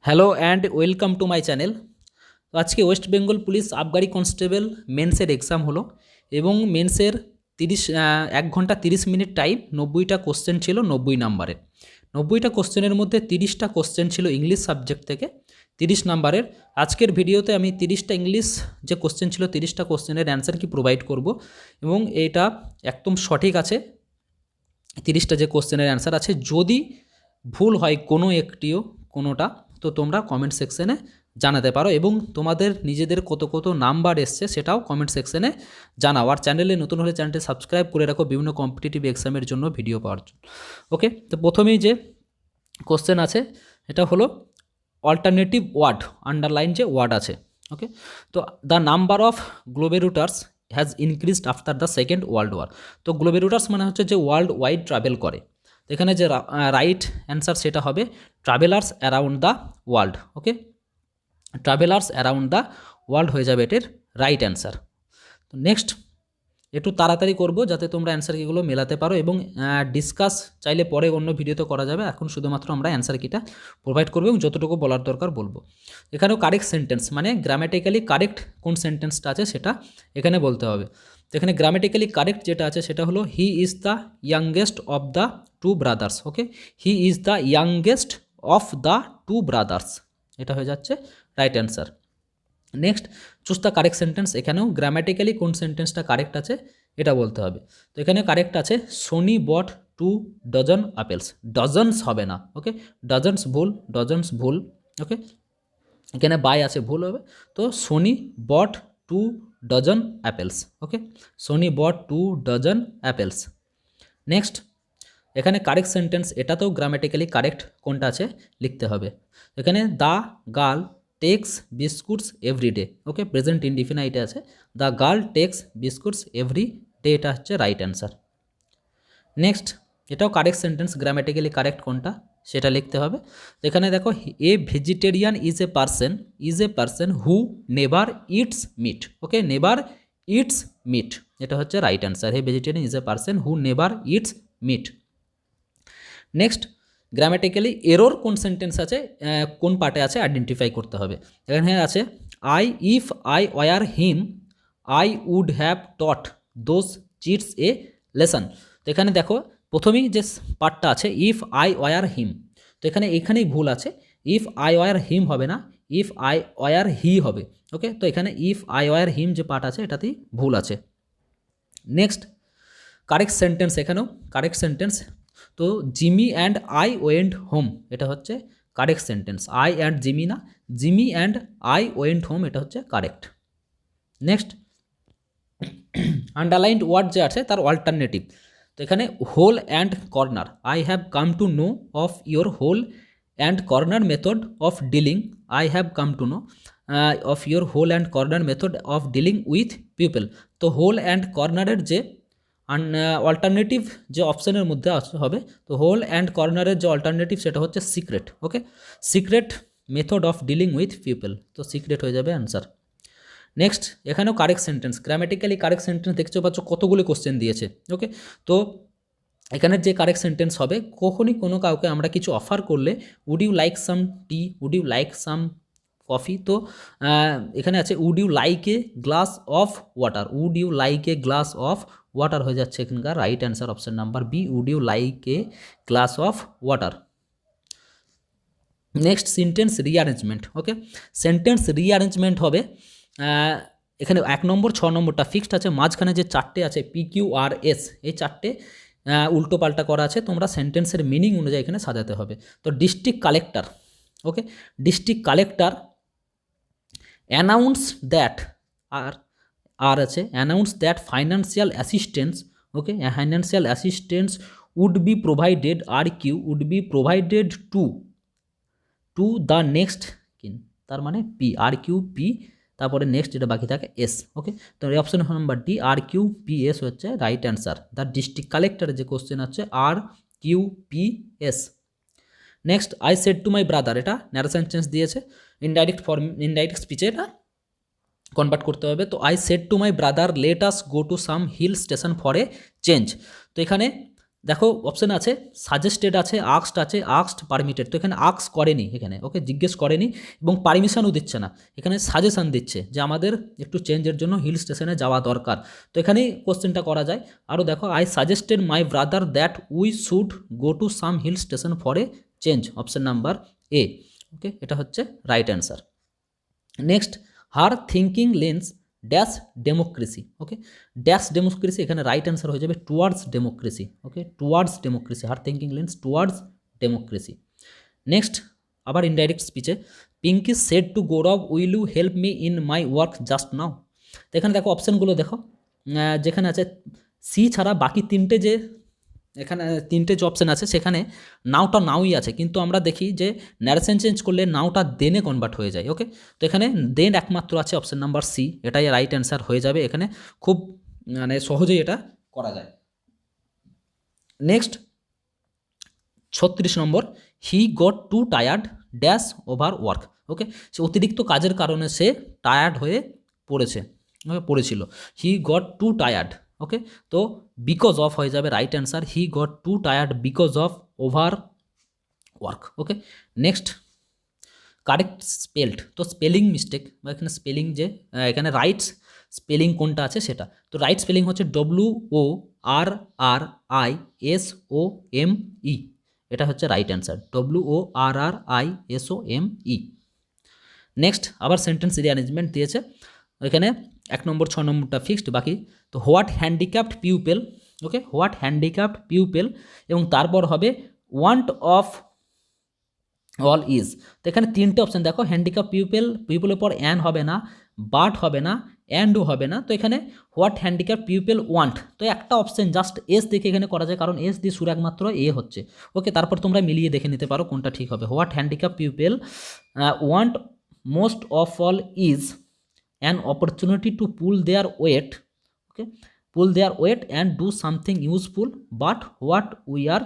Hello and welcome to my channel. তো আজকে West Bengal police আবগারি কনস্টেবল মেন্সের এক্সাম হলো এবং মেন্সের 1 ঘন্টা 30 মিনিট টাইম, 90টা কোশ্চেন ছিল 90 নাম্বারের। 90টা কোশ্চেনের মধ্যে 30টা কোশ্চেন ছিল ইংলিশ সাবজেক্ট থেকে 30 নাম্বারের। আজকের ভিডিওতে আমি 30টা ইংলিশ যে কোশ্চেন ছিল 30টা কোশ্চেনের অ্যান্সার কি প্রোভাইড করব এবং এটা একদম সঠিক আছে। 30টা যে কোশ্চেনের অ্যান্সার আছে, যদি ভুল হয় কোনোটা, তো তোমরা কমেন্ট সেকশনে জানাতে পারো এবং তোমাদের নিজেদের কত নাম্বার এসছে সেটাও কমেন্ট সেকশনে জানাও। আর চ্যানেলে নতুন হলে চ্যানেলটি সাবস্ক্রাইব করে রাখো বিভিন্ন কম্পিটিটিভ এক্সামের জন্য ভিডিও পাওয়ার জন্য। ওকে, তো প্রথমেই যে কোশ্চেন আছে এটা হলো অল্টারনেটিভ ওয়ার্ড, আন্ডারলাইন যে ওয়ার্ড আছে। ওকে, তো the number of globetrotters has increased after the second world war. তো গ্লোবেরুটার্স মানে হচ্ছে যে ওয়ার্ল্ড ওয়াইড ট্রাভেল করে। তো এখানে যে রাইট অ্যান্সার সেটা হবে travellers around the world. Okay, travellers around the world হয়ে যাবে এটির রাইট অ্যান্সার। তো নেক্সট একটু তাড়াতাড়ি করব যাতে তোমরা অ্যান্সার কিগুলো মেলাতে পারো এবং ডিসকাস চাইলে পরে অন্য ভিডিওতে করা যাবে। এখন শুধুমাত্র আমরা অ্যান্সার কিটা প্রোভাইড করবো এবং যতটুকু বলার দরকার বলবো। এখানেও কারেক্ট সেন্টেন্স মানে গ্রামেটিক্যালি কারেক্ট কোন সেন্টেন্সটা আছে সেটা এখানে বলতে হবে। তো এখানে গ্রামেটিক্যালি কারেক্ট যেটা আছে সেটা হলো he is the youngest of the two brothers. Okay, he is the youngest of the two brothers, এটা হয়ে যাচ্ছে right answer. Next choose the correct sentence. এখানেও গ্রামেটিক্যালি কোন সেন্টেন্সটা কারেক্ট আছে এটা বলতে হবে। তো এখানে কারেক্ট আছে Sony bought 2 dozen apples. Dozens হবে না, ওকে, ডজনস ভুল, ডজনস ভুল। ওকে, এখানে বাই আছে, ভুল হবে। তো Soni bought 2 dozen apples. Okay, Soni bought 2 dozen apples. Next এখানে কারেক্ট সেন্টেন্স, এটাতেও গ্রামেটিক্যালি কারেক্ট কোনটা আছে লিখতে হবে। এখানে the girl takes biscuits everyday. Okay, present ইনডিফিনাইটে আছে, the girl takes biscuits every day, এটা হচ্ছে রাইট অ্যান্সার। নেক্সট এটাও কারেক্ট সেন্টেন্স, গ্রামেটিক্যালি কারেক্ট কোনটা সেটা লিখতে হবে। তো এখানে দেখো a vegetarian is a person who never eats meat. Okay, never eats meat, এটা হচ্ছে right answer. He vegetarian is a person who never eats meat. Next grammatically error কোন সেন্টেন্স আছে, কোন পার্টে আছে আইডেন্টিফাই করতে হবে। এখানে আছে if I were him I would have taught those cheats a lesson. তো এখানে দেখো প্রথমেই যে পার্টটা আছে ইফ আই ওয়ার হিম, তো এখানেই ভুল আছে। ইফ আই ওয়ার হিম হবে না, ইফ আই ওয়ার হি হবে। ওকে, তো এখানে ইফ আই ওয়ার হিম যে পার্ট আছে এটাতেই ভুল আছে। নেক্সট কারেক্ট সেন্টেন্স, এখানেও কারেক্ট সেন্টেন্স। তো Jimmy and I went home, এটা হচ্ছে correct sentence. I and Jimmy না, Jimmy and I went home, এটা হচ্ছে কারেক্ট। নেক্সট আন্ডারলাইন্ড ওয়ার্ড যে আছে তার অল্টারনেটিভ। তো এখানে hole and corner, I have come to know of your hole and corner method of dealing, I have come to know of your hole and corner method of dealing with people. তো hole and কর্নারের যে alternative যে অপশানের মধ্যে হবে, তো hole and কর্নারের যে অল্টারনেটিভ সেটা হচ্ছে secret. Okay, secret method of dealing with people, তো সিক্রেট হয়ে যাবে অ্যান্সার। নেক্সট এখানেও correct sentence, grammatically correct sentence দেখতে পাচ্ছ কতগুলি কোশ্চেন দিয়েছে। ওকে, তো এখানের যে কারেক্ট সেন্টেন্স হবে, কখনই কোনো কাউকে আমরা কিছু অফার করলে would you like some tea, would you like some coffee, তো এখানে আছে would you like a glass of water, would you like a glass of water হয়ে যাচ্ছে এখানকার right answer option number B, would you like a glass of water. Next sentence rearrangement. Okay, sentence rearrangement হবে এখানে 1 নম্বর 6 নম্বরটা fixed আছে, মাঝখানে যে 4টে আছে পি কিউ আর এস, এই 4টে উল্টো পাল্টা করা আছে, তোমরা সেন্টেন্সের মিনিং অনুযায়ী এখানে সাজাতে হবে। তো district collector, okay, district collector announce that R আছে announce that financial assistance, okay, financial assistance would be provided, R Q would be provided to the next kin, তার মানে পি, আর কিউ পি, তারপরে next যেটা বাকি থাকে S. Okay, তো এই option number D R Q P S হচ্ছে right answer. The district কালেক্টরের যে কোশ্চেন আছে R Q P S. Next I said to my brother, এটা ন্যারেশন চেঞ্জ দিয়েছে, ইনডাইরেক্ট স্পিচে এটা কনভার্ট করতে হবে। তো I said to my brother let us go to some hill station for a change. তো এখানে দেখো অপশন আছে সাজেস্টেড আছে, আক্সড আছে, আক্সড পারমিটেড। তো এখানে আক্স করেনি, এখানে ওকে জিজ্ঞেস করেনি এবং পারমিশনও দিচ্ছে না, এখানে সাজেশন দিচ্ছে যে আমাদের একটু চেঞ্জের জন্য হিল স্টেশনে যাওয়া দরকার। তো এখানেই কোশ্চেনটা করা যায়। আরও দেখো, I suggested my brother that we should go to some hill station for a change, option number A. Okay, এটা হচ্ছে right answer. Next, her thinking lens dash democracy. Okay, dash democracy, এখানে রাইট অ্যান্সার হয়ে যাবে towards democracy. Okay, towards democracy, her thinking lens towards democracy. Next, আবার indirect স্পিচে, Pinky said to Gaurav will you help me in my work just now. তো এখানে দেখো অপশানগুলো দেখো, যেখানে আছে সি ছাড়া বাকি তিনটে যে এখানে তিনটে যে অপশান আছে সেখানে নাওটা নাওই আছে, কিন্তু আমরা দেখি যে ন্যারেশন চেঞ্জ করলে নাওটা দেনে কনভার্ট হয়ে যায়। ওকে, তো এখানে দেন একমাত্র আছে অপশান নাম্বার সি, এটাই রাইট অ্যান্সার হয়ে যাবে। এখানে খুব মানে সহজেই এটা করা যায়। Next 36 number, he got too tired dash over work. Okay, সে অতিরিক্ত কাজের কারণে সে টায়ার্ড হয়ে পড়েছিল। He got too tired. Okay, তো বিকজ অফ হয়ে যাবে right answer, he got too tired because of over work. Okay, next, correct spelled, তো স্পেলিং মিস্টেক বা এখানে স্পেলিং যে এখানে রাইট স্পেলিং কোনটা আছে সেটা, তো রাইট স্পেলিং হচ্ছে WORRISOME, এটা হচ্ছে রাইট অ্যান্সার, WORRISOME। নেক্সট, আবার সেন্টেন্স রিঅ্যারেঞ্জমেন্ট দিয়েছে এখানে 1 নম্বর 6 নম্বরটা ফিক্সড, বাকি তো what handicapped pupil. Okay, what handicapped pupil এবং তারপর হবে ওয়ান্ট অফ অল ইজ। তো এখানে তিনটে অপশান দেখো, হ্যান্ডিক্যাপ পিউপেলের পর অ্যান হবে না, বাট হবে না, অ্যান্ডও হবে না। তো এখানে হোয়াট হ্যান্ডিক্যাপ পিউপেল ওয়ান্ট, তো একটা অপশান জাস্ট এস দেখে এখানে করা যায়, কারণ এস দিয়ে শুরু একমাত্র এ হচ্ছে। ওকে, তারপর তোমরা মিলিয়ে দেখে নিতে পারো কোনটা ঠিক হবে। What handicap people want most of all is an opportunity to pull their weight. Okay, pull their weight and do something useful, but what we are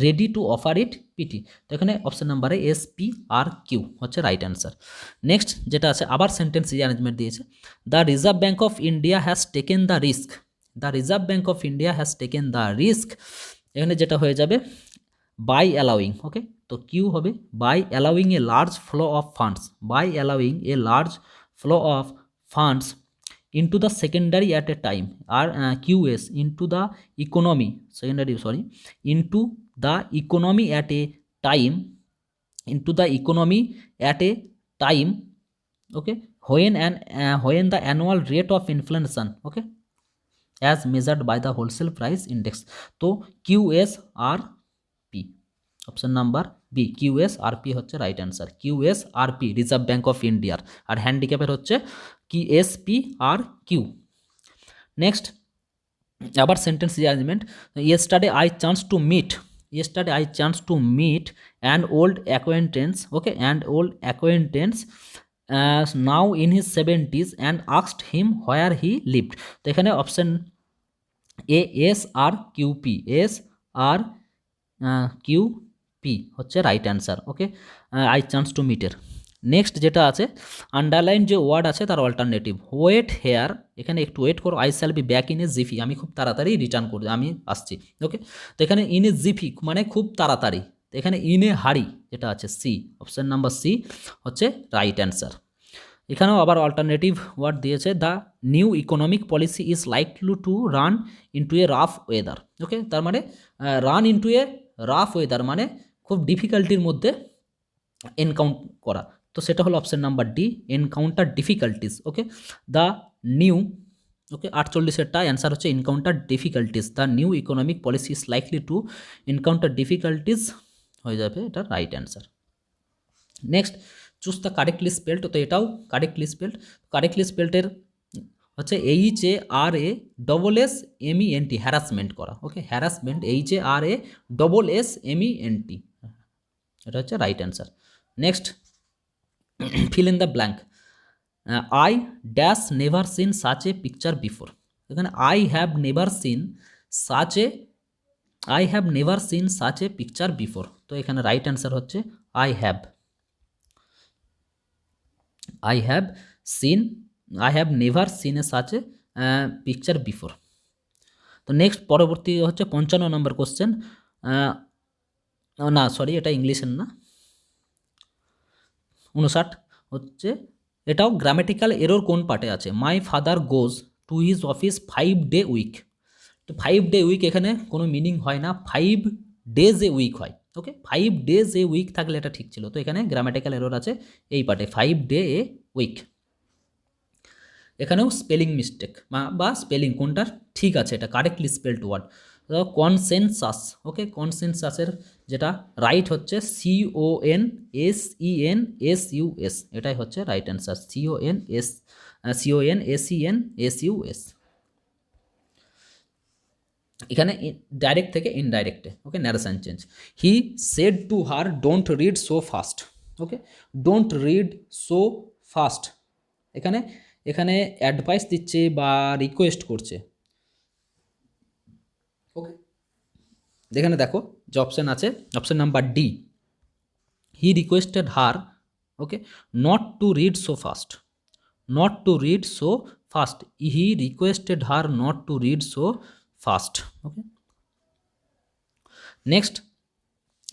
ready to offer it pity. তো এখানে option নাম্বারে SPRQ হচ্ছে right answer. Next যেটা আছে, আবার sentence rearrangement দিয়েছে, the reserve bank of India has taken the risk. The reserve bank of India has taken the risk, এখানে যেটা হয়ে যাবে বাই অ্যালাউইং। ওকে, তো কিউ হবে by allowing a large flow of funds, by allowing a large flow of funds into the secondary at a time, or QS into the economy secondary sorry into the economy at a time, into the economy at a time. Okay, when the annual rate of inflation, okay, as measured by the wholesale price index, তো QSRP, option number B, QSRP হচ্ছে right answer, QSRP reserve bank of ইন্ডিয়ার, আর হ্যান্ডিক্যাপের হচ্ছে কি SPRQ। Next, আবার sentence rearrangement, yesterday I chanced to meet an old acquaintance, okay, now in his 70s and asked him where he lived। তো এখানে option SRQP হচ্ছে right answer. Okay, I chance to meet her. Next যেটা আছে, underline যে word আছে তার alternative, wait hair, এখানে একটু ওয়েট করো, I shall be back in a jiffy, আমি খুব তাড়াতাড়ি রিটার্ন করি, আমি আসছি। ওকে, তো এখানে ইন এ জিফি মানে খুব তাড়াতাড়ি, তো এখানে ইন এ হারি যেটা আছে সি, অপশান নাম্বার সি হচ্ছে রাইট অ্যান্সার। এখানেও আবার অল্টারনেটিভ ওয়ার্ড দিয়েছে, the new economic policy is likely to run into a rough weather. Okay, তার মানে run into a rough weather মানে খুব ডিফিকাল্টির মধ্যে এনকাউন্ট করা, তো সেটা হলো option number D, encounter difficulties. Okay, the new, okay 48-এরটা অ্যান্সার হচ্ছে encounter difficulties, the new economic policy is likely to encounter difficulties হয়ে যাবে এটা right answer. Next, choose the correctly spelled, তো এটাও কারেক্টলি স্পেল্ডের হচ্ছে HARASSMENT, হ্যারাসমেন্ট করা। ওকে, harassment HARASSMENT, এটা হচ্ছে right answer. Next, fill in the blank, I dash never seen such a picture before, এখানে I have never seen such a picture before, তো এখানে right answer হচ্ছে I have never seen such a picture before। তো next পরবর্তী হচ্ছে 55 নম্বর question, না sorry এটা ইংলিশের না, 59 হচ্ছে, এটাও গ্রামেটিক্যাল এরর কোন পার্টে আছে। My father goes to his office 5 day week. তো 5 ডে উইক এখানে কোনো মিনিং হয় না, 5 ডেজ এ উইক হয়। ওকে, 5 ডেজ এ উইক থাকলে এটা ঠিক ছিল, তো এখানে গ্রামেটিক্যাল এরর আছে এই পার্টে, 5 ডে এ উইক। এখানেও স্পেলিং মিস্টেক বা স্পেলিং কোনটার ঠিক আছে, এটা correctly spelled word. Consensus, okay, কনসেনসাসের যেটা রাইট হচ্ছে CONSENSUS, এটাই হচ্ছে রাইট অ্যান্সার, CONSENSUS। এখানে ডাইরেক্ট থেকে ইনডাইরেক্টে, okay, narration change. He said to her don't read so fast, okay, don't read so fast, এখানে এখানে অ্যাডভাইস দিচ্ছে বা রিকোয়েস্ট করছে। ওকে, এখানে দেখো যে অপশান আছে, option number D, he requested her, okay, not to read so fast, not to read so fast, he requested her not to read so fast. Okay, next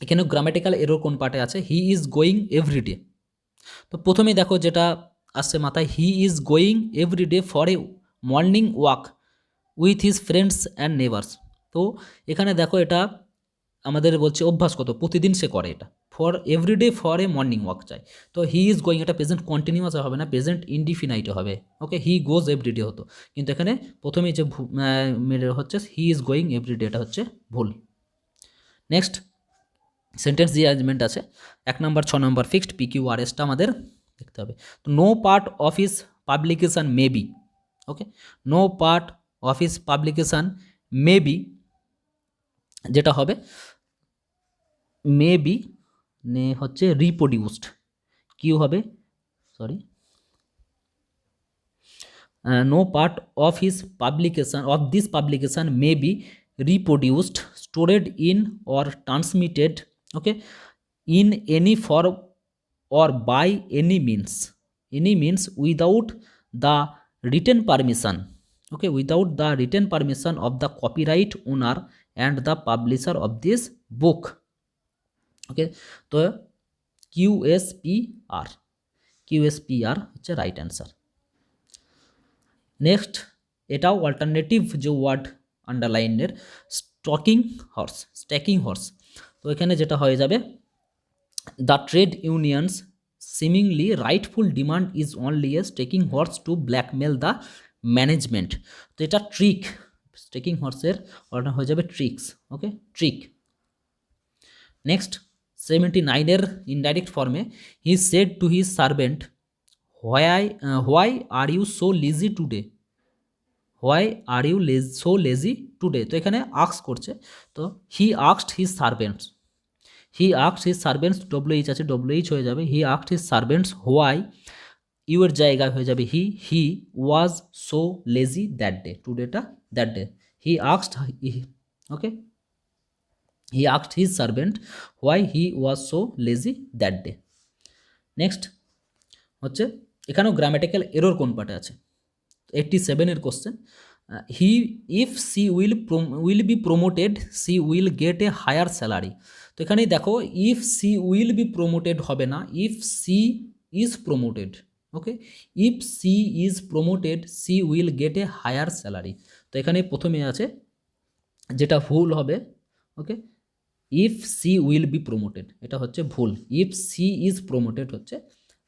এখানেও গ্রামেটিক্যাল এরর কোন পার্টে আছে, হি is going everyday. তো প্রথমেই দেখো যেটা আসছে মাথায়, he is going everyday for a morning walk with his friends and neighbours. তো এখানে দেখো এটা আমাদের বলছে অভ্যাসগত, প্রতিদিন সে করে এটা, for everyday for a morning walk চাই। তো হি ইজ গোয়িং এটা প্রেজেন্ট কন্টিনিউয়াস হবে না, প্রেজেন্ট ইনডিফিনাইটে হবে। ওকে, হি গোজ এভরিডে হতো, কিন্তু এখানে প্রথমেই যে হচ্ছে হি ইজ গোয়িং এভরিডে, এটা হচ্ছে ভুল। নেক্সট সেন্টেন্স রিঅ্যারেঞ্জমেন্ট আছে, 1 নম্বর 6 নম্বর ফিক্সড PQRSটা আমাদের দেখতে হবে। তো no part of his publication may be, okay, no part of his publication may be, যেটা হবে মে বি নে হচ্ছে রিপ্রোডিউসড, কি হবে sorry, no part of his publication of this publication may be reproduced, stored in or transmitted, okay, in any form or by any means without the written permission, okay, without the written permission of the copyright owner and the publisher of this book, okay, তো QSPR হচ্ছে right answer. Next এটাও alternative যে word আন্ডারলাইনের, stacking horse. তো এখানে যেটা হয়ে যাবে, the trade unions seemingly rightful demand is only a stalking horse to blackmail the management. তো এটা ট্রিক, স্টেকিং হর্সের অর্ডার হয়ে যাবে ট্রিক্স, ওকে, ট্রিক। নেক্সট 79-এর ইনডাইরেক্ট ফর্মে, he said to his servant why are you so lazy today, why are you so lazy today. তো এখানে আক্স করছে, তো হি আক্সড হিজ সার্ভেন্টস, হি আক্সড হিজ সার্ভেন্টস, WH আছে WH হয়ে যাবে, হি আক্সড হিজ সার্ভেন্টস হোয়াই, ইউ এর জায়গায় হয়ে যাবে he was so lazy that day, টুডেটা দ্যাট ডে, হি আক্সড, ওকে, হি আক্সড his servant why he was so lazy that day. Next হচ্ছে এখানেও গ্রামেটিক্যাল এরর কোন পার্টে আছে, 87-এর question, he if she will be promoted she will get a higher salary. তো এখানেই দেখো if she will be promoted হবে না, if she is promoted, okay, if she is promoted she will get a higher salary. তো এখানে প্রথমে আছে যেটা ভুল হবে, okay, if she will be promoted, এটা হচ্ছে ভুল, ইফ সি ইজ প্রমোটেড হচ্ছে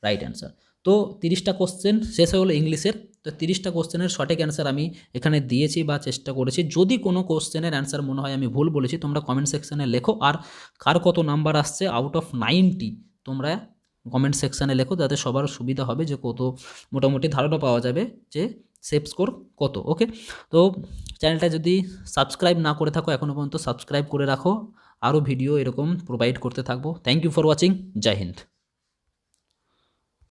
রাইট অ্যান্সার। তো 30টা কোশ্চেন শেষ হয়ে গেলো ইংলিশের। তো 30টা কোশ্চেনের সঠিক অ্যান্সার আমি এখানে দিয়েছি বা চেষ্টা করেছি। যদি কোনো কোশ্চেনের অ্যান্সার মনে হয় আমি ভুল বলেছি, তোমরা কমেন্ট সেকশানে লেখো, আর কার কত নাম্বার আসছে আউট অফ 90 তোমরা কমেন্ট সেকশানে লেখো, যাতে সবার সুবিধা হবে, যে কত মোটামুটি ধারণা পাওয়া যাবে যে সেভ স্কোর কত। ওকে, তো চ্যানেলটা যদি সাবস্ক্রাইব না করে থাকো এখনও পর্যন্ত সাবস্ক্রাইব করে রাখো, আরও ভিডিও এরকম প্রোভাইড করতে থাকবো। Thank you for watching, Jai Hind.